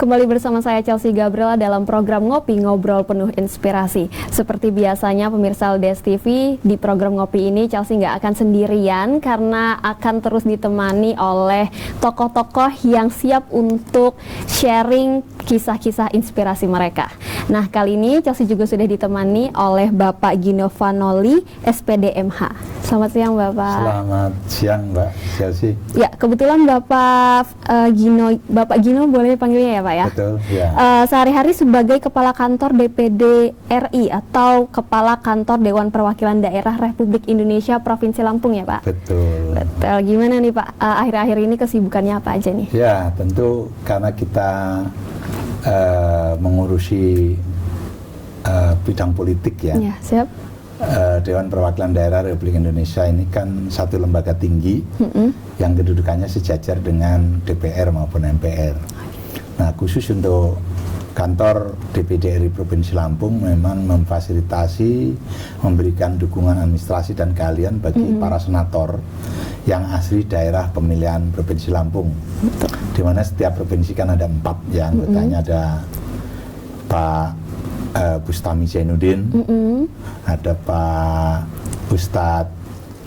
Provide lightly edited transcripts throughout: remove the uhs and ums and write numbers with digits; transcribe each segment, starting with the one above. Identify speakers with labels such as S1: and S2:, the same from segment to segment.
S1: Kembali bersama saya Chelsea Gabriela dalam program Ngopi Ngobrol Penuh Inspirasi. Seperti biasanya pemirsa LDS TV, di program Ngopi ini Chelsea nggak akan sendirian karena akan terus ditemani oleh tokoh-tokoh yang siap untuk sharing kisah-kisah inspirasi mereka. Nah, kali ini Chelsea juga sudah ditemani oleh Bapak Gino Vanoli, SPD MH. Selamat siang Bapak.
S2: Selamat siang Mbak Chelsea.
S1: Ya, kebetulan Bapak Gino boleh panggilnya ya Pak ya?
S2: Betul, ya.
S1: Sehari-hari sebagai Kepala Kantor DPD RI atau Kepala Kantor Dewan Perwakilan Daerah Republik Indonesia Provinsi Lampung ya Pak?
S2: Betul.
S1: Betul. Gimana nih Pak, akhir-akhir ini kesibukannya apa aja nih?
S2: Ya, tentu karena kita mengurusi bidang politik ya.
S1: Ya, siap.
S2: Dewan Perwakilan Daerah Republik Indonesia ini kan satu lembaga tinggi yang kedudukannya sejajar dengan DPR maupun MPR. Nah, khusus untuk kantor DPD RI Provinsi Lampung memang memfasilitasi, memberikan dukungan administrasi dan keahlian bagi para senator yang asli daerah pemilihan Provinsi Lampung. Di mana setiap provinsi kan ada 4 yang anggotanya, ada Pak Bustami Zainuddin, ada Pak Ustadz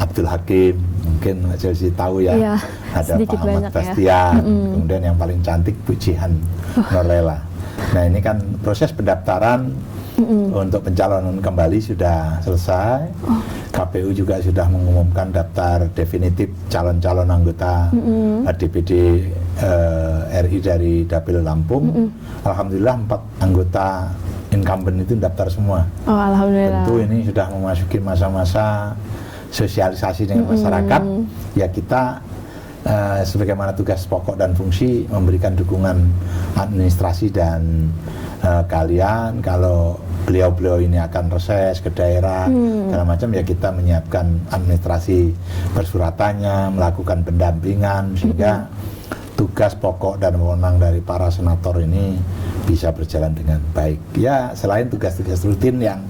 S2: Abdul Hakim, mungkin Chelsea tahu ya, ada Pak Ahmad Bastian, kemudian yang paling cantik Bu Jihan Norlela. Nah, ini kan proses pendaftaran untuk pencalonan kembali sudah selesai. KPU juga sudah mengumumkan daftar definitif calon-calon anggota DPD RI dari Dapil Lampung. Alhamdulillah 4 anggota incumbent itu daftar semua.
S1: Oh, alhamdulillah.
S2: Tentu ini sudah memasuki masa-masa sosialisasi dengan masyarakat. Ya, kita sebagaimana tugas pokok dan fungsi memberikan dukungan administrasi dan kalian kalau beliau-beliau ini akan reses ke daerah segala macam, ya kita menyiapkan administrasi persuratannya, melakukan pendampingan sehingga tugas pokok dan wewenang dari para senator ini bisa berjalan dengan baik. Ya, selain tugas-tugas rutin yang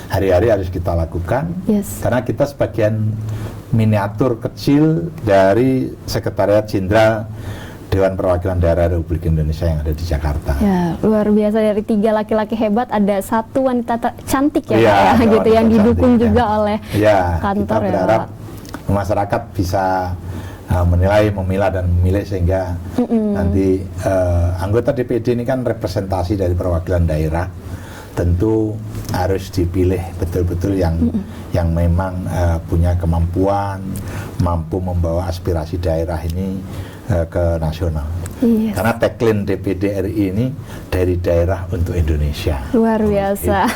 S2: hari-hari harus kita lakukan, karena kita sebagian miniatur kecil dari Sekretariat Jenderal Dewan Perwakilan Daerah Republik Indonesia yang ada di Jakarta.
S1: Ya, luar biasa, dari 3 laki-laki hebat ada 1 wanita cantik ya, Pak, ya, gitu yang didukung cantik, juga oleh kantor.
S2: Kita berharap masyarakat bisa menilai, memilah dan memilih sehingga nanti anggota DPD ini kan representasi dari perwakilan daerah, tentu harus dipilih betul-betul yang memang punya kemampuan, mampu membawa aspirasi daerah ini ke nasional. Karena tagline DPD RI ini dari daerah untuk Indonesia.
S1: Luar biasa.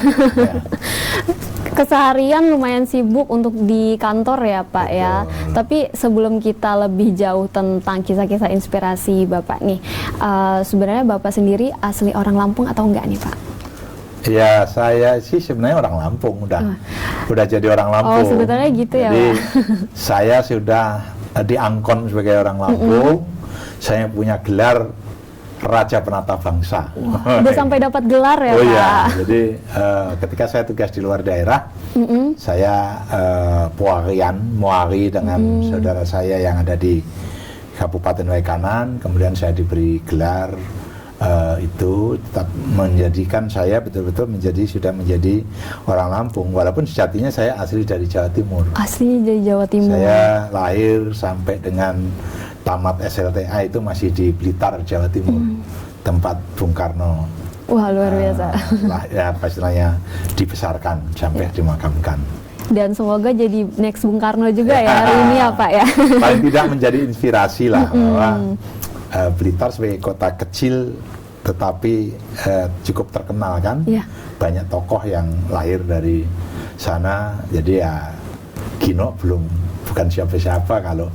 S1: Keseharian lumayan sibuk untuk di kantor ya Pak. Betul. Ya. Tapi sebelum kita lebih jauh tentang kisah-kisah inspirasi Bapak nih, sebenarnya Bapak sendiri asli orang Lampung atau enggak nih Pak?
S2: Ya, saya sih sebenarnya orang Lampung, udah jadi orang Lampung.
S1: Oh, sebetulnya gitu ya.
S2: Jadi saya sudah diangkon sebagai orang Lampung. Saya punya gelar Raja Penata Bangsa.
S1: Udah sampai dapat gelar ya,
S2: Pak? Oh
S1: iya,
S2: jadi ketika saya tugas di luar daerah, saya muari dengan saudara saya yang ada di Kabupaten Waikanan, kemudian saya diberi gelar itu tetap menjadikan saya betul-betul sudah menjadi orang Lampung, walaupun sejatinya saya asli dari Jawa Timur.
S1: Asli dari Jawa Timur.
S2: Saya lahir sampai dengan tamat SLTA itu masih di Blitar, Jawa Timur, tempat Bung Karno.
S1: Wah, luar biasa.
S2: Ya, istilahnya dibesarkan sampai dimakamkan. Dan
S1: semoga jadi next Bung Karno juga ya hari ini ya Pak ya.
S2: Paling tidak menjadi inspirasi lah bahwa Blitar sebagai kota kecil tetapi cukup terkenal kan, banyak tokoh yang lahir dari sana. Jadi ya Gino bukan siapa-siapa kalau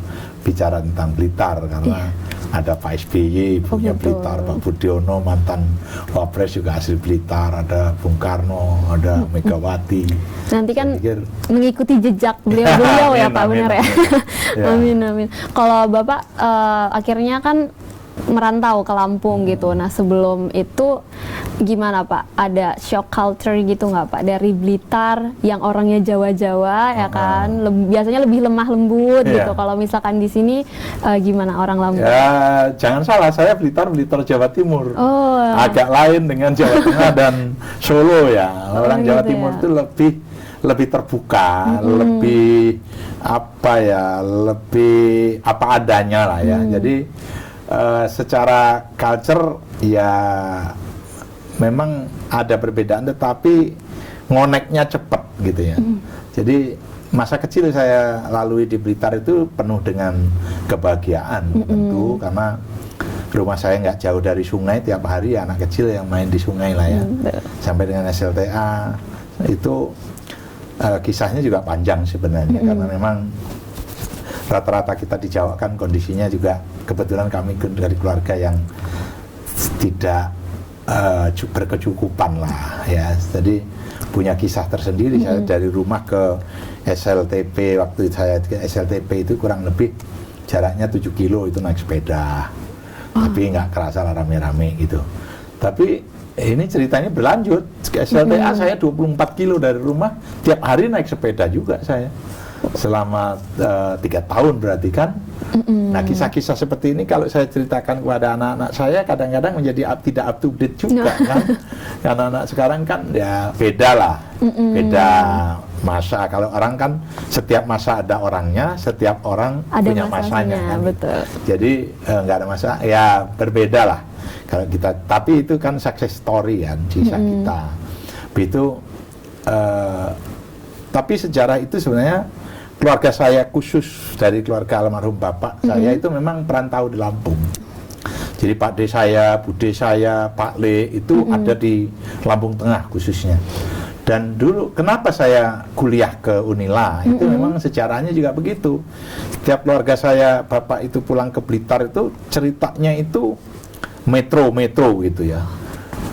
S2: bicara tentang Blitar, karena ada Pak SBY punya Blitar, Pak Budiono mantan Wapres juga asli Blitar, ada Bung Karno, ada Megawati.
S1: Nanti kan mengikuti jejak beliau-beliau ya Pak, benar ya? Amin, amin. Kalau Bapak akhirnya kan merantau ke Lampung gitu. Nah sebelum itu gimana Pak? Ada shock culture gitu nggak Pak? Dari Blitar yang orangnya Jawa-Jawa ya kan, biasanya lebih lemah lembut gitu. Kalau misalkan di sini gimana orang Lampung?
S2: Ya jangan salah, saya Blitar Jawa Timur. Agak lain dengan Jawa Tengah dan Solo ya. Orang Jawa Timur itu lebih terbuka, lebih apa adanya lah ya. Jadi secara culture ya memang ada perbedaan, tetapi ngoneknya cepat gitu ya. Jadi masa kecil saya lalui di Blitar itu penuh dengan kebahagiaan tentu, karena rumah saya nggak jauh dari sungai, tiap hari anak kecil yang main di sungai lah ya. Sampai dengan SLTA itu kisahnya juga panjang sebenarnya, karena memang rata-rata kita di Jawa kan kondisinya juga, kebetulan kami dari keluarga yang tidak berkecukupan lah ya, jadi punya kisah tersendiri. Saya dari rumah ke SLTP, waktu saya ke SLTP itu kurang lebih jaraknya 7 kilo itu naik sepeda, tapi nggak kerasa rame-rame gitu. Tapi ini ceritanya berlanjut, ke SLTA saya 24 kilo dari rumah, tiap hari naik sepeda juga saya selama 3 tahun berarti kan. Nah kisah-kisah seperti ini kalau saya ceritakan kepada anak-anak saya kadang-kadang menjadi tidak up to date juga kan. Karena anak sekarang kan ya beda lah, beda masa. Kalau orang kan setiap masa ada orangnya, setiap orang ada punya masanya kan. Betul. Jadi nggak ada masa, ya berbeda lah kalau kita. Tapi itu kan success story kan, kisah kita itu. Tapi sejarah itu sebenarnya keluarga saya, khusus dari keluarga almarhum bapak saya itu memang perantau di Lampung. Jadi Pak D saya, Bude saya, Pak Le itu ada di Lampung Tengah khususnya. Dan dulu kenapa saya kuliah ke Unila itu memang sejarahnya juga begitu. Setiap keluarga saya, bapak itu pulang ke Blitar itu ceritanya itu metro gitu ya.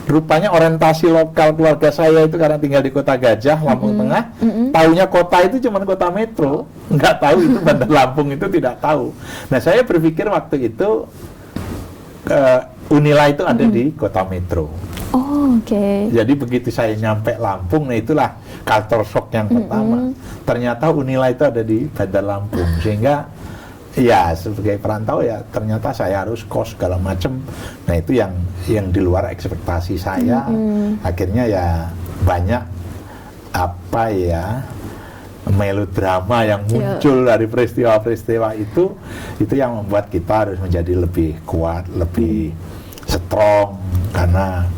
S2: Rupanya orientasi lokal keluarga saya itu karena tinggal di Kota Gajah, Lampung Tengah, taunya kota itu cuma kota metro, nggak tahu itu Bandar Lampung, itu tidak tahu. Nah saya berpikir waktu itu Unila itu ada di kota metro. Jadi begitu saya nyampe Lampung, nah itulah culture shock yang pertama. Ternyata Unila itu ada di Bandar Lampung, sehingga ya sebagai perantau ya ternyata saya harus kos segala macam. Nah itu yang di luar ekspektasi saya. Akhirnya ya banyak melodrama yang muncul dari peristiwa-peristiwa itu yang membuat kita harus menjadi lebih kuat, lebih strong, karena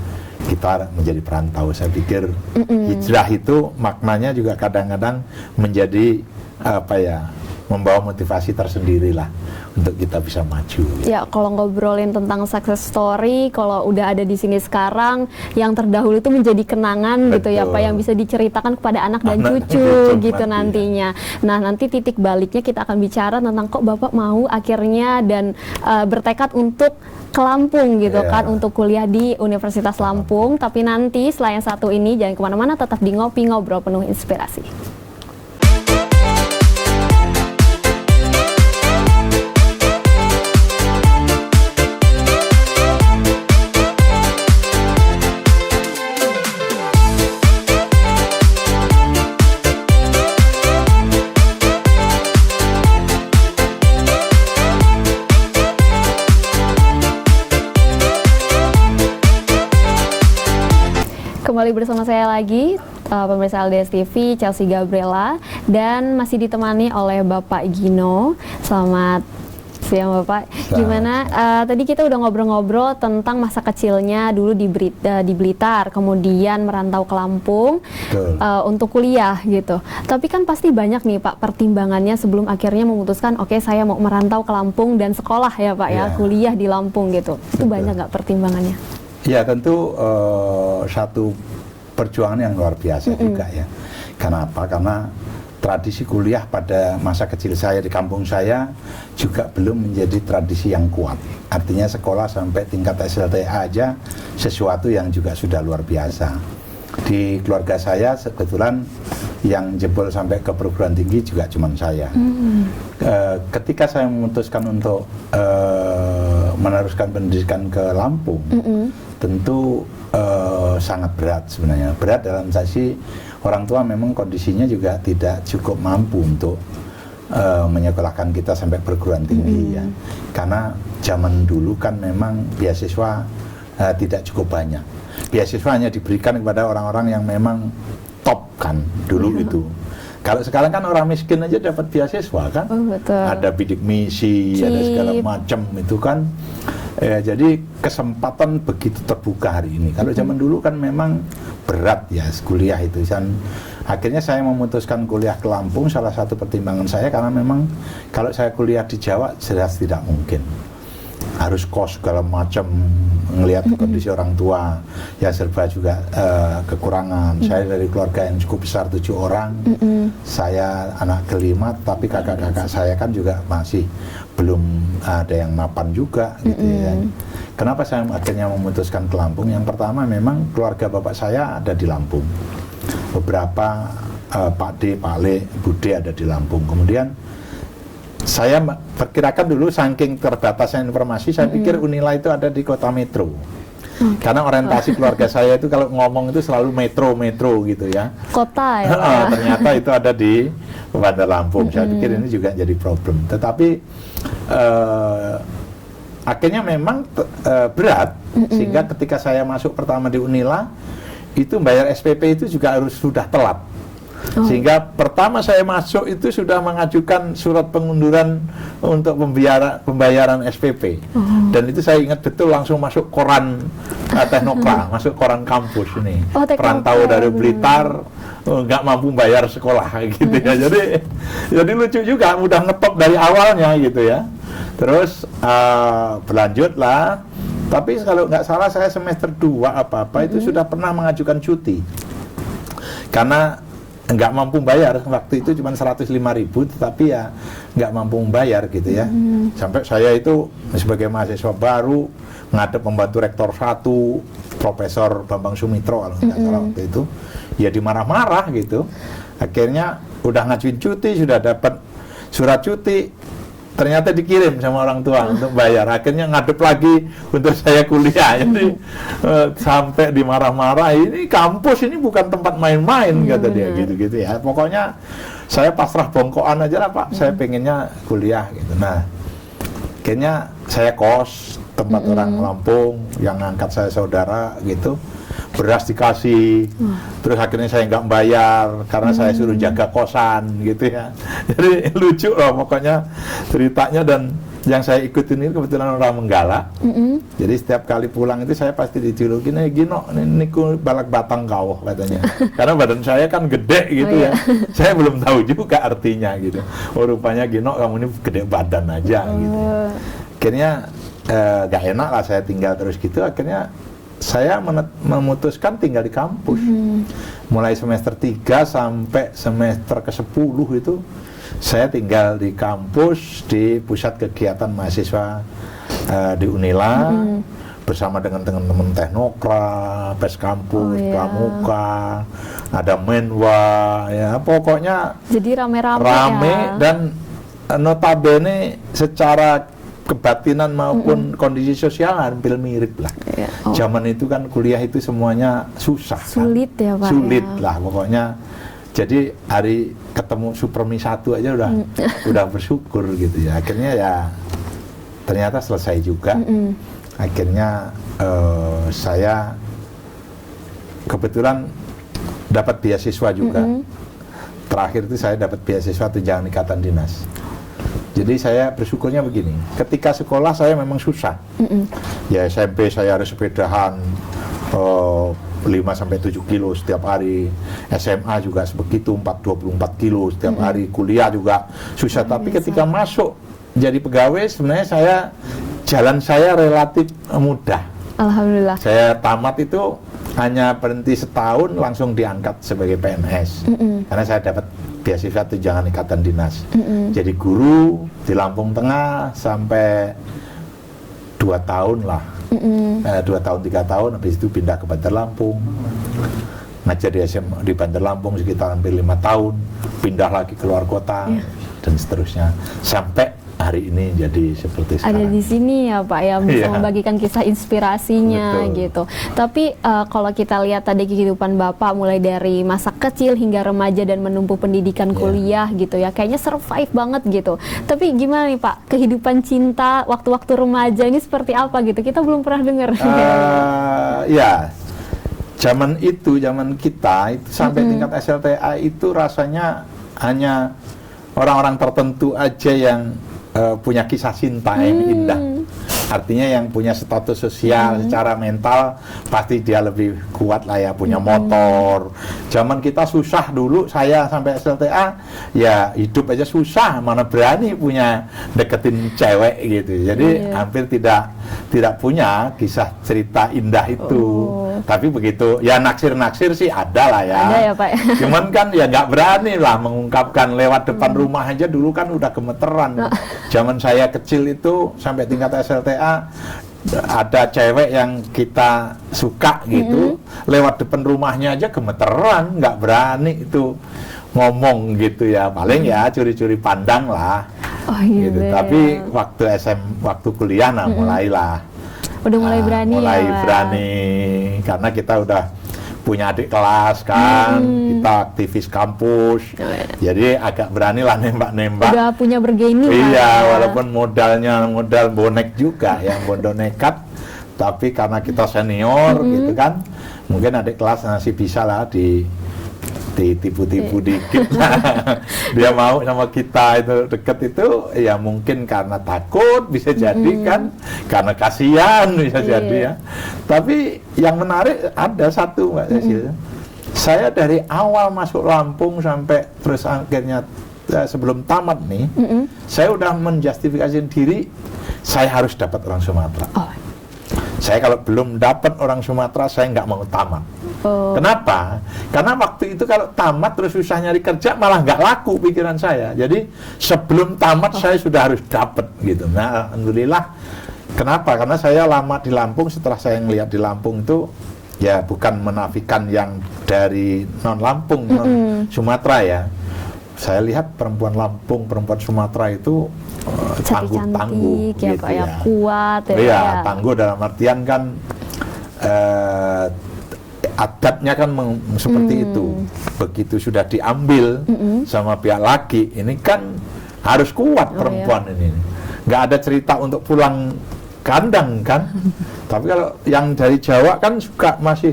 S2: kita menjadi perantau. Saya pikir hijrah itu maknanya juga kadang-kadang menjadi membawa motivasi tersendiri lah untuk kita bisa maju. Ya, kalau ngobrolin tentang success story, kalau udah ada di sini sekarang, yang terdahulu itu menjadi kenangan gitu ya Pak, yang bisa diceritakan kepada anak dan cucu gitu nantinya. Nah, nanti titik baliknya kita akan bicara tentang kok Bapak mau akhirnya dan bertekad untuk ke Lampung gitu kan, untuk kuliah di Universitas Lampung. Tapi nanti setelah yang satu ini jangan kemana-mana, tetap di Ngopi Ngobrol Penuh Inspirasi. Kembali bersama saya lagi, pemirsa LDS TV, Chelsea Gabriela, dan masih ditemani oleh Bapak Gino. Selamat siang Bapak. Gimana? Tadi kita udah ngobrol-ngobrol tentang masa kecilnya dulu di Blitar, kemudian merantau ke Lampung untuk kuliah gitu. Tapi kan pasti banyak nih Pak pertimbangannya sebelum akhirnya memutuskan, oke, saya mau merantau ke Lampung dan sekolah ya Pak ya, kuliah di Lampung gitu. Itu banyak nggak pertimbangannya? Ya tentu satu perjuangan yang luar biasa juga ya. Kenapa? Karena tradisi kuliah pada masa kecil saya di kampung saya juga belum menjadi tradisi yang kuat. Artinya sekolah sampai tingkat SLTA aja sesuatu yang juga sudah luar biasa. Di keluarga saya kebetulan yang jebol sampai ke perguruan tinggi juga cuma saya. Ketika saya memutuskan untuk meneruskan pendidikan ke Lampung, tentu sangat berat sebenarnya. Berat dalam sisi orang tua memang kondisinya juga tidak cukup mampu untuk menyekolahkan kita sampai perguruan tinggi ya. Karena zaman dulu kan memang beasiswa tidak cukup banyak. Beasiswa hanya diberikan kepada orang-orang yang memang top kan dulu itu. Kalau sekarang kan orang miskin aja dapat beasiswa kan.
S1: Betul.
S2: Ada bidik misi, ada segala macam itu kan. Jadi kesempatan begitu terbuka hari ini. Kalau zaman dulu kan memang berat ya kuliah itu. Dan akhirnya saya memutuskan kuliah ke Lampung. Salah satu pertimbangan saya karena memang kalau saya kuliah di Jawa jelas tidak mungkin. Harus kos segala macam, ngelihat kondisi orang tua yang serba juga kekurangan. Saya dari keluarga yang cukup besar 7 orang. Saya anak kelima, tapi kakak-kakak saya kan juga masih belum ada yang mapan juga gitu ya. Kenapa saya akhirnya memutuskan ke Lampung? Yang pertama memang keluarga bapak saya ada di Lampung. Beberapa Pak D, Pak Le, Bude ada di Lampung. Kemudian saya perkirakan dulu saking terbatasnya informasi, saya pikir Unila itu ada di kota metro. Karena orientasi keluarga saya itu kalau ngomong itu selalu metro gitu ya.
S1: Kota ya.
S2: Ternyata itu ada di Bandar Lampung. Saya pikir ini juga jadi problem. Tetapi akhirnya memang berat, sehingga ketika saya masuk pertama di Unila, itu bayar SPP itu juga harus sudah telat. Sehingga pertama saya masuk itu sudah mengajukan surat pengunduran untuk pembayaran SPP. Dan itu saya ingat betul, langsung masuk koran Teknokra, masuk koran kampus ini. Perantau dari Blitar nggak mampu bayar sekolah gitu ya. Jadi lucu juga, udah ngetop dari awalnya gitu ya. Terus berlanjut lah. Tapi kalau nggak salah saya semester 2 apa-apa itu sudah pernah mengajukan cuti. Karena nggak mampu bayar, waktu itu cuma 105.000, tetapi ya nggak mampu membayar gitu ya. Sampai saya itu sebagai mahasiswa baru ngadep pembantu rektor 1, Profesor Bambang Sumitro kalau nggak salah waktu itu, ya dimarah-marah gitu. Akhirnya udah ngajuin cuti, sudah dapat surat cuti, ternyata dikirim sama orang tua untuk bayar. Akhirnya ngadep lagi untuk saya kuliah. Jadi sampai dimarah-marah, ini kampus ini bukan tempat main-main kata dia gitu-gitu ya. Pokoknya saya pasrah bongkoan aja lah Pak. Saya pengennya kuliah gitu. Nah, akhirnya saya kos tempat orang Lampung yang ngangkat saya saudara gitu. Beras dikasih, terus akhirnya saya nggak bayar karena saya suruh jaga kosan gitu ya. Jadi lucu loh pokoknya ceritanya. Dan yang saya ikutin ini kebetulan orang Menggala. Jadi setiap kali pulang itu saya pasti dijulukin, Gino, ini balak batang kau katanya. Karena badan saya kan gede gitu ya. Saya belum tahu juga artinya gitu. Oh rupanya Gino kamu ini gede badan aja gitu. Akhirnya nggak enak lah saya tinggal terus gitu. Akhirnya saya memutuskan tinggal di kampus. Mulai semester 3 sampai semester ke-10 itu saya tinggal di kampus, di pusat kegiatan mahasiswa di Unila, bersama dengan teman-teman Teknokra, Pes Kampus, Pramuka, ada Menwa, ya pokoknya
S1: jadi rame-rame ya.
S2: Dan notabene secara kebatinan maupun kondisi sosial hampir mirip lah. Zaman itu kan kuliah itu semuanya susah,
S1: sulit
S2: kan?
S1: Ya Pak.
S2: Sulit lah pokoknya. Jadi hari ketemu Supermi 1 aja udah bersyukur gitu ya. Akhirnya ya ternyata selesai juga. Akhirnya saya kebetulan dapat beasiswa juga. Terakhir itu saya dapat beasiswa tunjangan ikatan dinas. Jadi saya bersyukurnya begini, ketika sekolah saya memang susah. Ya SMP saya harus sepedahan 5-7 kilo setiap hari. SMA juga sebegitu, 24 kilo setiap hari. Kuliah juga susah. Tapi ketika masuk jadi pegawai sebenarnya jalan saya relatif mudah.
S1: Alhamdulillah.
S2: Saya tamat itu hanya berhenti setahun langsung diangkat sebagai PNS. Karena saya dapat beasiswa tunjangan ikatan dinas. Jadi guru di Lampung Tengah sampai 2 tahun lah. 2 tahun 3 tahun, habis itu pindah ke Bandar Lampung. Ngajar di SMA di Bandar Lampung sekitar hampir 5 tahun, pindah lagi keluar kota dan seterusnya sampai hari ini jadi seperti
S1: ada
S2: sekarang.
S1: di sini ya Pak ya, bisa
S2: Iya.
S1: membagikan kisah inspirasinya
S2: Betul.
S1: gitu. Tapi kalau kita lihat tadi kehidupan Bapak mulai dari masa kecil hingga remaja dan menempuh pendidikan
S2: Iya.
S1: kuliah gitu ya, kayaknya survive banget gitu. Tapi gimana nih Pak, kehidupan cinta waktu-waktu remaja ini seperti apa gitu? Kita belum pernah dengar.
S2: Ya, zaman kita itu sampai tingkat SLTA itu rasanya hanya orang-orang tertentu aja yang punya kisah cinta yang indah. Artinya yang punya status sosial secara mental pasti dia lebih kuat lah ya, punya motor. Zaman kita susah dulu, saya sampai SLTA ya hidup aja susah, mana berani punya deketin cewek gitu. Jadi hampir tidak punya kisah cerita indah itu. Tapi begitu ya naksir-naksir sih ada lah ya.
S1: Ada ya Pak.
S2: Cuman kan ya nggak berani lah mengungkapkan, lewat depan rumah aja dulu kan udah gemeteran. Zaman saya kecil itu sampai tingkat SLTA ada cewek yang kita suka gitu, lewat depan rumahnya aja gemeteran, nggak berani itu ngomong gitu ya, paling ya curi-curi pandang lah. Gitu. Tapi waktu kuliah nah mulailah.
S1: Udah mulai berani
S2: mulai
S1: ya Pak.
S2: berani karena kita udah punya adik kelas kan, kita aktivis kampus, jadi agak beranilah nembak-nembak.
S1: Udah punya bergaining lah
S2: Iya,
S1: ya.
S2: walaupun modal bonek juga, yang bodoh nekat, tapi karena kita senior gitu kan, mungkin adik kelas masih bisa lah ditipu-tipu dikit. Dia mau sama kita itu deket itu, ya mungkin karena takut bisa jadi kan, karena kasihan bisa jadi ya. Tapi yang menarik ada satu Mbak Cecil, saya dari awal masuk Lampung sampai terus akhirnya sebelum tamat nih, saya udah menjustifikasi diri saya harus dapat orang Sumatera. Saya kalau belum dapat orang Sumatera, saya nggak mau tamat. Kenapa? Karena waktu itu kalau tamat terus susah nyari kerja, malah nggak laku pikiran saya. Jadi sebelum tamat saya sudah harus dapat gitu. Nah, alhamdulillah. Kenapa? Karena saya lama di Lampung. Setelah saya ngelihat di Lampung itu, ya bukan menafikan yang dari non Lampung, non Sumatera ya. Saya lihat perempuan Lampung, perempuan Sumatera itu tangguh-tangguh
S1: ya,
S2: gitu
S1: Pak,
S2: ya.
S1: kuat ya.
S2: Iya, tangguh dalam artian kan adatnya kan seperti itu. Begitu sudah diambil sama pihak laki, ini kan harus kuat perempuan ini. Nggak ada cerita untuk pulang kandang kan. Tapi kalau yang dari Jawa kan suka masih,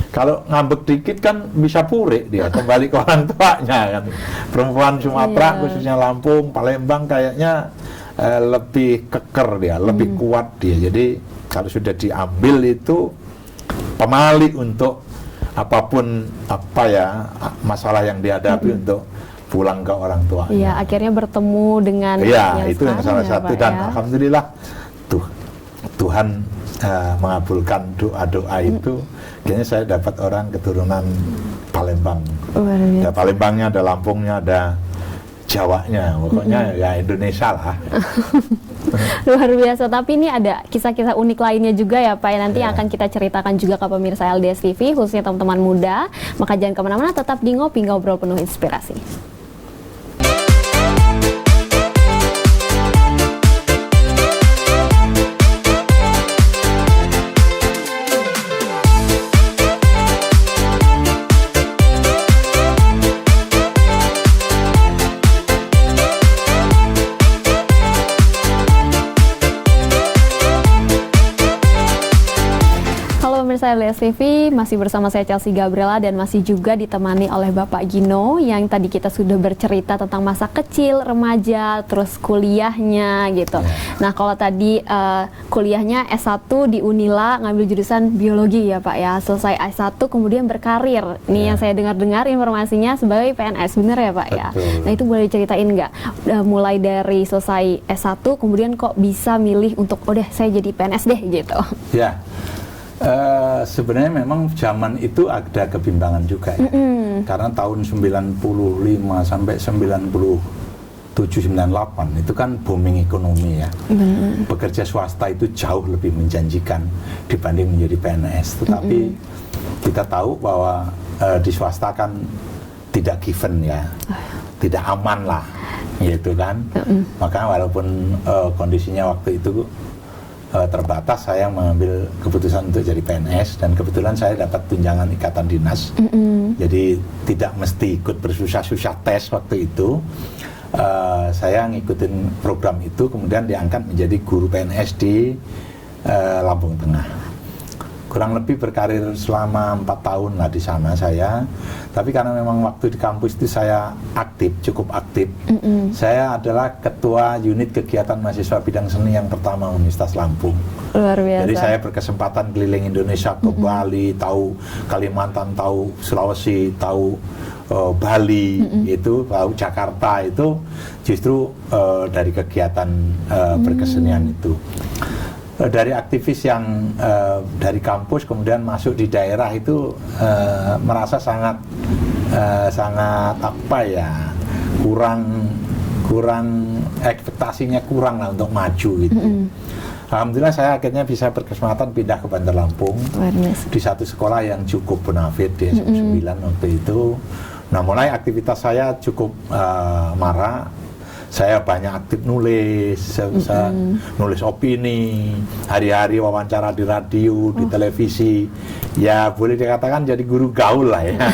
S2: kalau ngambek dikit kan bisa pure dia, kembali ke orang tuanya kan. Perempuan Sumatera khususnya Lampung, Palembang kayaknya lebih keker dia, lebih kuat dia. Jadi kalau sudah diambil itu pemali untuk apapun masalah yang dihadapi untuk pulang ke orang tuanya.
S1: Iya, akhirnya bertemu dengan
S2: itu yang salah satu dan alhamdulillah Tuhan mengabulkan doa-doa itu. Kayaknya saya dapat orang keturunan Palembang. Ada Palembangnya, ada Lampungnya, ada Jawanya, pokoknya ya Indonesia lah.
S1: Luar biasa. Tapi ini ada kisah-kisah unik lainnya juga ya Pak, nanti akan kita ceritakan juga ke pemirsa LDS TV, khususnya teman-teman muda. Maka jangan kemana-mana, tetap di Ngopi Ngobrol Penuh Inspirasi. Pemirsa LDS TV, masih bersama saya Chelsea Gabriela dan masih juga ditemani oleh Bapak Gino yang tadi kita sudah bercerita tentang masa kecil, remaja, terus kuliahnya gitu. Nah, kalau tadi kuliahnya S1 di Unila ngambil jurusan biologi ya Pak ya, selesai S1 kemudian berkarir. Nih yang saya dengar-dengar informasinya sebagai PNS, benar ya Pak ya? Nah, itu boleh diceritain nggak? Mulai dari selesai S1 kemudian kok bisa milih untuk saya jadi PNS deh gitu?
S2: Ya. Sebenarnya memang zaman itu ada kebimbangan juga ya. Karena tahun 95 sampai 97-98 itu kan booming ekonomi ya. Bekerja swasta itu jauh lebih menjanjikan dibanding menjadi PNS. Tetapi kita tahu bahwa di swasta kan tidak given ya, tidak aman lah. gitu kan. Maka walaupun kondisinya waktu itu terbatas, saya mengambil keputusan untuk jadi PNS, dan kebetulan saya dapat tunjangan ikatan dinas. Jadi tidak mesti ikut bersusah-susah tes waktu itu. Saya ngikutin program itu, kemudian diangkat menjadi guru PNS di Lampung Tengah. Kurang lebih berkarir selama 4 tahun lah di sana saya. Tapi karena memang waktu di kampus itu saya aktif, cukup aktif. Saya adalah ketua unit kegiatan mahasiswa bidang seni yang pertama Universitas Lampung.
S1: Luar biasa.
S2: Jadi saya berkesempatan keliling Indonesia, ke Bali, tahu Kalimantan, tahu Sulawesi, tahu Bali, itu tahu Jakarta, itu justru dari kegiatan berkesenian itu. Dari aktivis yang dari kampus kemudian masuk di daerah itu merasa sangat apa ya, kurang ekspektasinya kurang lah untuk maju gitu. Alhamdulillah saya akhirnya bisa berkesempatan pindah ke Bandar Lampung di satu sekolah yang cukup bonafit di SM9 waktu itu. Nah, mulai aktivitas saya cukup marak. Saya banyak aktif nulis, saya nulis opini, hari-hari wawancara di radio, di televisi. Ya boleh dikatakan jadi guru gaul lah ya.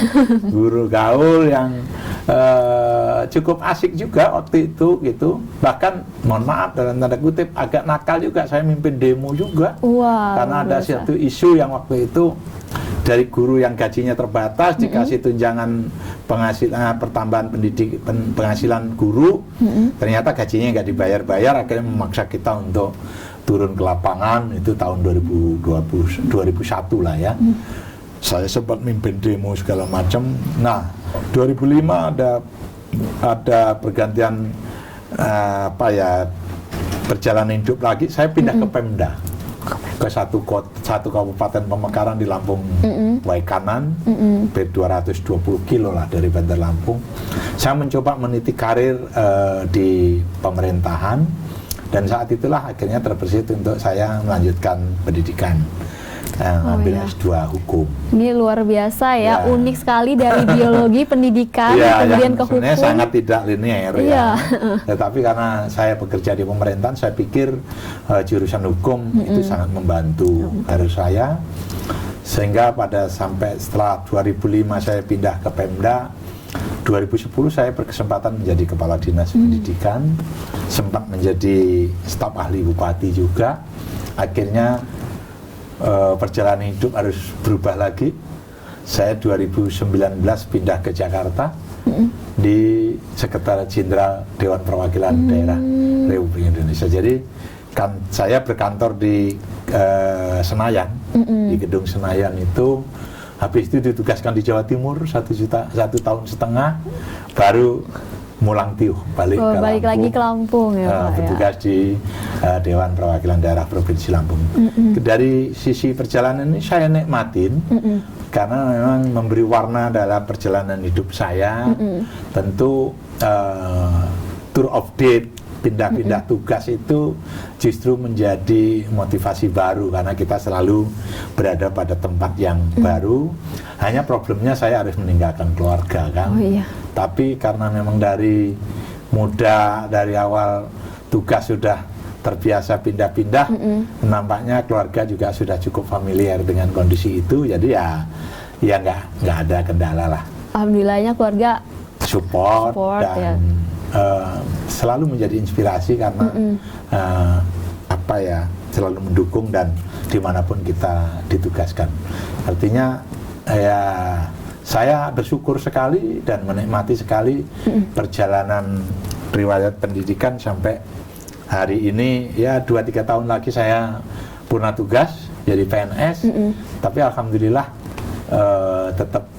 S2: Guru gaul yang cukup asik juga waktu itu gitu. Bahkan mohon maaf dalam tanda kutip agak nakal juga, saya mimpin demo juga. Karena ada satu isu yang waktu itu dari guru yang gajinya terbatas dikasih tunjangan penghasilan, pertambahan penghasilan guru, ternyata gajinya nggak dibayar-bayar, akhirnya memaksa kita untuk turun ke lapangan. Itu tahun 2001 lah ya. Saya sempat mimpin demo segala macam. Nah, 2005 ada pergantian perjalanan hidup lagi. Saya pindah ke Pemda, ke satu kabupaten pemekaran di Lampung Waikanan, 220 kilo lah dari Bandar Lampung. Saya mencoba meniti karir di pemerintahan, dan saat itulah akhirnya terbesit untuk saya melanjutkan pendidikan, ambil S2 hukum.
S1: Ini luar biasa ya, unik sekali dari biologi, pendidikan, kemudian ke hukum.
S2: Sebenarnya sangat tidak linear ya. Tetapi karena saya bekerja di pemerintahan, saya pikir jurusan hukum itu sangat membantu karir saya. Sehingga setelah 2005 saya pindah ke Pemda, 2010 saya berkesempatan menjadi kepala dinas pendidikan, sempat menjadi staf ahli bupati juga. Akhirnya perjalanan hidup harus berubah lagi. Saya 2019 pindah ke Jakarta di Sekretariat Jenderal Dewan Perwakilan Daerah Republik Indonesia. Jadi saya berkantor di Senayan, di gedung Senayan itu. Habis itu ditugaskan di Jawa Timur 1 tahun setengah, baru mulang tiuh balik
S1: lagi ke Lampung ya, Pak,
S2: bertugas di Dewan Perwakilan Daerah Provinsi Lampung. Dari sisi perjalanan ini saya nikmatin karena memang memberi warna dalam perjalanan hidup saya. Tentu tour of date, pindah-pindah tugas itu justru menjadi motivasi baru karena kita selalu berada pada tempat yang baru. Hanya problemnya saya harus meninggalkan keluarga kan. Tapi karena memang dari muda, dari awal tugas sudah terbiasa pindah-pindah, nampaknya keluarga juga sudah cukup familiar dengan kondisi itu. Jadi ya nggak ada kendala lah.
S1: Alhamdulillahnya keluarga
S2: support dan selalu menjadi inspirasi karena selalu mendukung dan dimanapun kita ditugaskan. Artinya ya saya bersyukur sekali dan menikmati sekali perjalanan riwayat pendidikan sampai hari ini. Ya 2-3 tahun lagi saya purna tugas jadi PNS, tapi alhamdulillah tetap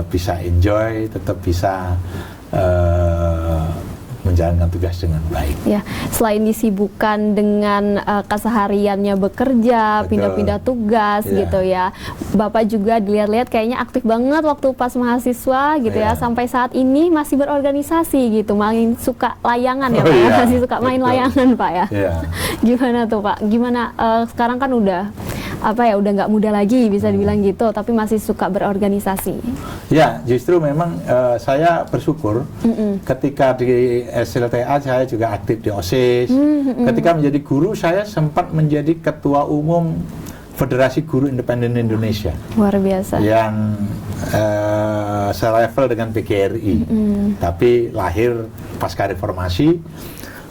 S2: bisa enjoy, tetap bisa menjalankan tugas dengan baik. Ya,
S1: selain disibukkan dengan kesehariannya bekerja, pindah-pindah tugas gitu ya, Bapak juga dilihat-lihat kayaknya aktif banget waktu pas mahasiswa gitu ya, sampai saat ini masih berorganisasi gitu, main suka layangan ya Pak, masih suka main layangan Pak ya. Gimana tuh Pak? Gimana sekarang kan udah apa ya, udah nggak muda lagi bisa dibilang gitu, tapi masih suka berorganisasi.
S2: Ya, justru memang saya bersyukur ketika di SLTA saya juga aktif di OSIS. Ketika menjadi guru saya sempat menjadi ketua umum Federasi Guru Independen Indonesia.
S1: Luar biasa.
S2: Yang selevel dengan PGRI. Tapi lahir pasca reformasi.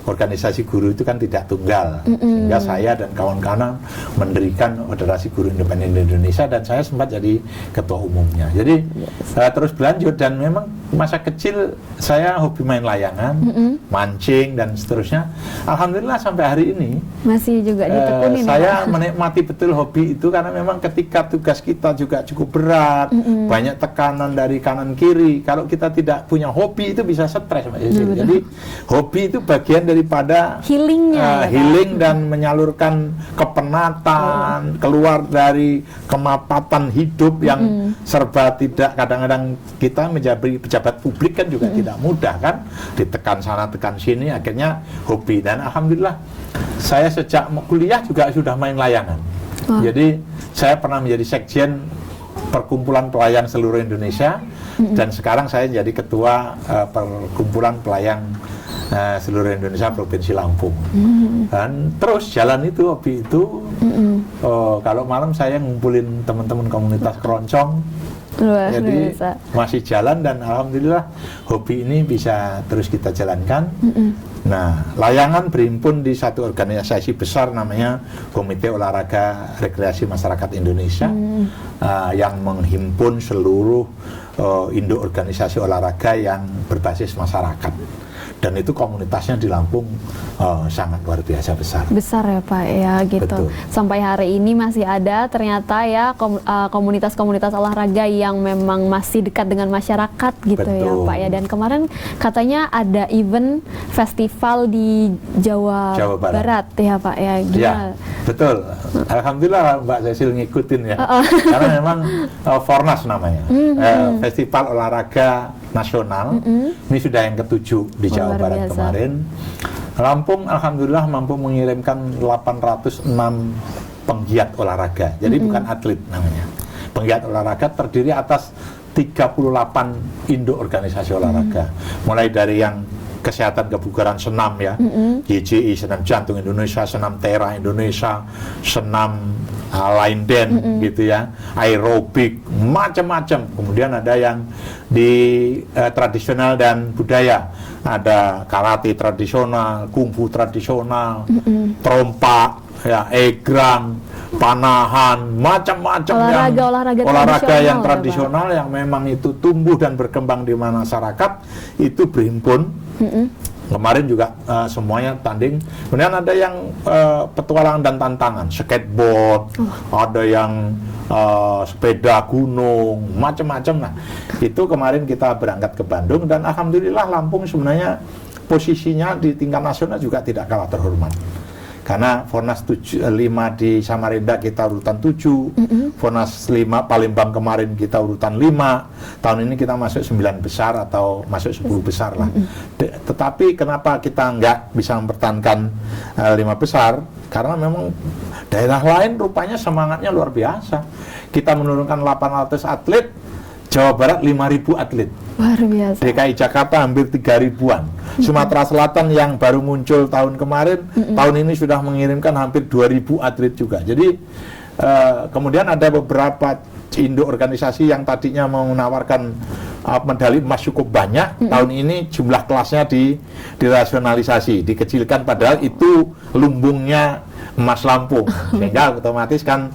S2: Organisasi guru itu kan tidak tunggal, sehingga saya dan kawan-kawan mendirikan Federasi Guru Independen Indonesia dan saya sempat jadi ketua umumnya. Jadi terus berlanjut dan memang masa kecil saya hobi main layangan, mancing dan seterusnya. Alhamdulillah sampai hari ini
S1: masih juga ditekuni.
S2: Saya menikmati betul hobi itu karena memang ketika tugas kita juga cukup berat, banyak tekanan dari kanan kiri. Kalau kita tidak punya hobi itu bisa stres, Mbak Cecil. Jadi hobi itu bagian daripada
S1: healingnya,
S2: healing dan menyalurkan kepenatan, keluar dari kemapatan hidup yang serba tidak, kadang-kadang kita menjadi pejabat publik kan juga tidak mudah kan, ditekan sana tekan sini, akhirnya hobi. Dan alhamdulillah saya sejak kuliah juga sudah main layangan. Jadi saya pernah menjadi sekjen Perkumpulan Pelayang Seluruh Indonesia dan sekarang saya jadi ketua Perkumpulan Pelayang Seluruh Indonesia Provinsi Lampung. Dan terus jalan itu, hobi itu. Kalau malam saya ngumpulin teman-teman komunitas keroncong. Jadi masih jalan dan alhamdulillah hobi ini bisa terus kita jalankan. Nah, layangan berhimpun di satu organisasi besar namanya Komite Olahraga Rekreasi Masyarakat Indonesia yang menghimpun seluruh induk organisasi olahraga yang berbasis masyarakat. Dan itu komunitasnya di Lampung sangat luar biasa besar. Besar
S1: ya Pak ya gitu.
S2: Betul.
S1: Sampai hari ini masih ada ternyata ya komunitas-komunitas olahraga yang memang masih dekat dengan masyarakat gitu. Betul. Ya Pak ya. Dan kemarin katanya ada event festival di Jawa Barat ya Pak ya. Gimana?
S2: Ya, betul. Alhamdulillah Mbak Cecil ngikutin ya. Karena memang Fornas namanya. Festival Olahraga Nasional. Ini sudah yang ke-7 di Jawa Barat biasa. Kemarin. Lampung alhamdulillah mampu mengirimkan 806 penggiat olahraga. Jadi bukan atlet namanya. Penggiat olahraga terdiri atas 38 induk organisasi olahraga. Mulai dari yang kesehatan kebugaran senam ya, YJI, Senam Jantung Indonesia, Senam Tera Indonesia, Senam Linden gitu ya, aerobik, macam-macam. Kemudian ada yang di tradisional dan budaya, ada karate tradisional, kungfu tradisional, trompak, ya, egrang, panahan, macam-macam olahraga yang tradisional yang memang itu tumbuh dan berkembang di masyarakat itu berhimpun. Kemarin juga semuanya tanding. Kemudian ada yang petualangan dan tantangan, skateboard, ada yang sepeda gunung, macam-macam. Nah, itu kemarin kita berangkat ke Bandung dan alhamdulillah Lampung sebenarnya posisinya di tingkat nasional juga tidak kalah terhormat. Karena Fornas 5 di Samarinda kita urutan 7, Fornas 5 Palembang kemarin kita urutan 5, tahun ini kita masuk 9 besar atau masuk 10 besar lah. Tetapi kenapa kita nggak bisa mempertahankan 5 besar? Karena memang daerah lain rupanya semangatnya luar biasa. Kita menurunkan 800 atlet, Jawa Barat 5.000 atlet.
S1: Luar biasa.
S2: DKI Jakarta hampir 3.000-an. Sumatera Selatan yang baru muncul tahun kemarin, tahun ini sudah mengirimkan hampir 2.000 atlet juga. Jadi kemudian ada beberapa induk organisasi yang tadinya mau menawarkan medali emas cukup banyak, tahun ini jumlah kelasnya dirasionalisasi, dikecilkan, padahal itu lumbungnya emas Lampung, sehingga otomatis kan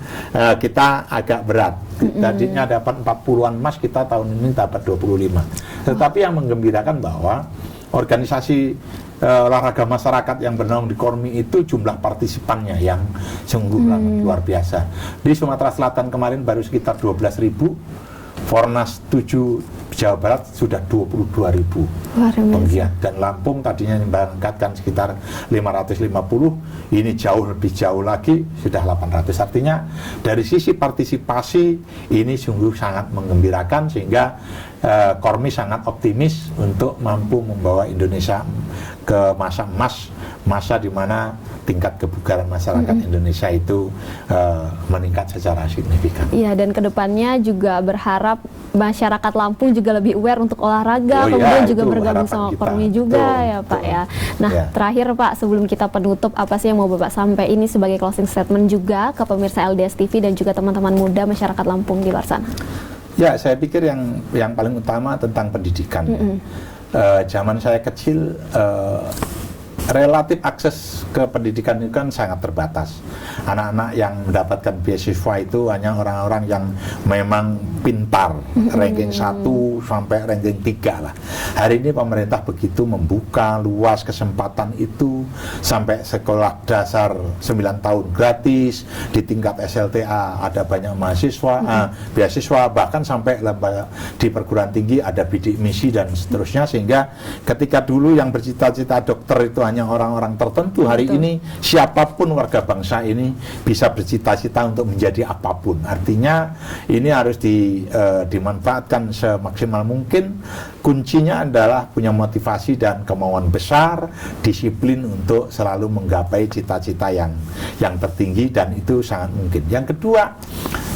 S2: kita agak berat. Tadinya dapat 40-an emas, kita tahun ini dapat 25. Tetapi yang menggembirakan bahwa organisasi olahraga masyarakat yang bernaung di Kormi itu jumlah partisipannya yang sungguh luar biasa. Di Sumatera Selatan kemarin baru sekitar 12.000, Fornas 7 Jawa Barat sudah 22.000 penggiat, dan Lampung tadinya memberangkatkan sekitar 550, ini lebih jauh lagi sudah 800. Artinya dari sisi partisipasi ini sungguh sangat menggembirakan, sehingga Kormi sangat optimis untuk mampu membawa Indonesia ke masa emas masa di mana tingkat kebugaran masyarakat Indonesia itu meningkat secara signifikan.
S1: Iya, dan kedepannya juga berharap masyarakat Lampung juga lebih aware untuk olahraga, kemudian juga bergabung sama Kormi juga. Betul, ya Pak ya. Nah, terakhir Pak, sebelum kita penutup, apa sih yang mau Bapak sampaikan ini sebagai closing statement juga ke pemirsa LDS TV dan juga teman-teman muda masyarakat Lampung di luar sana?
S2: Ya, saya pikir yang paling utama tentang pendidikan. Zaman saya kecil, relatif akses ke pendidikan itu kan sangat terbatas. Anak-anak yang mendapatkan beasiswa itu hanya orang-orang yang memang pintar, ranking 1 sampai ranking 3 lah. Hari ini pemerintah begitu membuka luas kesempatan itu, sampai sekolah dasar 9 tahun gratis, di tingkat SLTA ada banyak mahasiswa, beasiswa, bahkan sampai di perguruan tinggi ada bidik misi dan seterusnya, sehingga ketika dulu yang bercita-cita dokter itu hanya orang-orang tertentu, hari ini siapapun warga bangsa ini bisa bercita-cita untuk menjadi apapun. Artinya ini harus dimanfaatkan semaksimal mungkin. Kuncinya adalah punya motivasi dan kemauan besar, disiplin untuk selalu menggapai cita-cita yang tertinggi, dan itu sangat mungkin. Yang kedua,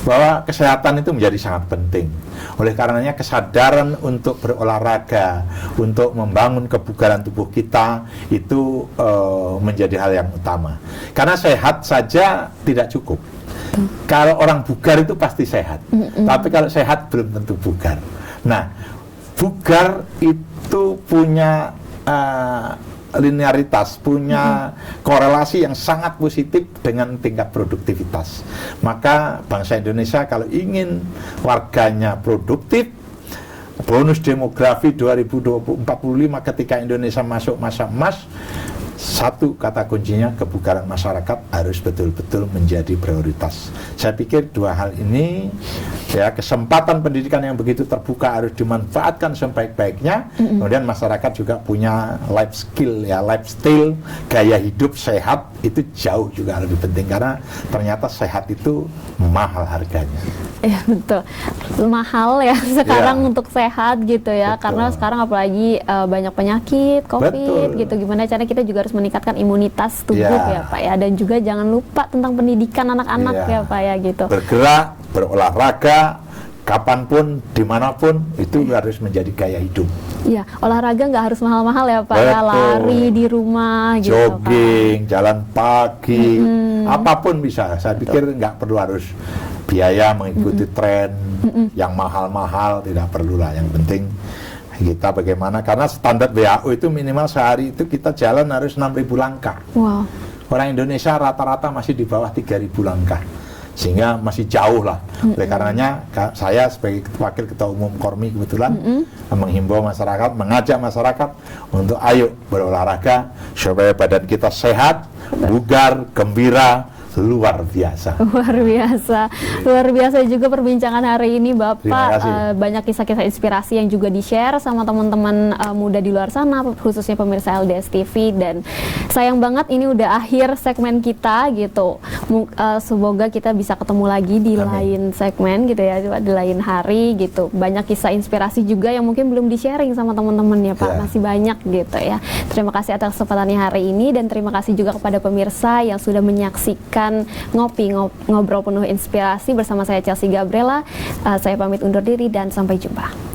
S2: bahwa kesehatan itu menjadi sangat penting. Oleh karenanya kesadaran untuk berolahraga, untuk membangun kebugaran tubuh kita itu menjadi hal yang utama. Karena sehat saja tidak cukup. Kalau orang bugar itu pasti sehat, tapi kalau sehat belum tentu bugar. Nah, bugar itu punya linearitas, punya korelasi yang sangat positif dengan tingkat produktivitas. Maka bangsa Indonesia kalau ingin warganya produktif, bonus demografi 2045 ketika Indonesia masuk masa emas, satu kata kuncinya, kebugaran masyarakat harus betul-betul menjadi prioritas. Saya pikir dua hal ini, ya, kesempatan pendidikan yang begitu terbuka harus dimanfaatkan sebaik-baiknya. Kemudian masyarakat juga punya life skill, ya, lifestyle, gaya hidup sehat itu jauh juga lebih penting, karena ternyata sehat itu mahal harganya.
S1: Ya betul, mahal ya sekarang untuk sehat gitu ya, karena sekarang apalagi banyak penyakit, COVID gitu. Gimana caranya kita juga harus meningkatkan imunitas tubuh ya Pak ya, dan juga jangan lupa tentang pendidikan anak-anak ya Pak ya gitu.
S2: Bergerak, berolahraga, kapanpun, dimanapun, itu harus menjadi gaya hidup.
S1: Iya, olahraga nggak harus mahal-mahal ya Pak ya, lari di rumah gitu,
S2: jogging, jalan pagi, apapun bisa. Saya pikir nggak perlu harus biaya mengikuti tren yang mahal-mahal, tidak perlulah. Yang penting kita bagaimana, karena standar WHO itu minimal sehari itu kita jalan harus 6.000 langkah.
S1: Wow.
S2: Orang Indonesia rata-rata masih di bawah 3.000 langkah, sehingga masih jauh lah. Oleh karenanya saya sebagai Wakil Ketua Umum Kormi kebetulan menghimbau masyarakat, mengajak masyarakat untuk ayo berolahraga supaya badan kita sehat, bugar, gembira, luar biasa. Luar biasa juga perbincangan hari ini Bapak.
S1: Banyak kisah-kisah inspirasi yang juga di-share sama teman-teman muda di luar sana, khususnya pemirsa LDS TV. Dan sayang banget ini udah akhir segmen kita gitu. Semoga kita bisa ketemu lagi di lain segmen gitu ya, di lain hari gitu. Banyak kisah inspirasi juga yang mungkin belum di-sharing sama teman-teman ya Pak. Masih banyak gitu ya. Terima kasih atas kesempatannya hari ini, dan terima kasih juga kepada pemirsa yang sudah menyaksikan Ngobrol Penuh Inspirasi bersama saya Chelsea Gabriela. Saya pamit undur diri dan sampai jumpa.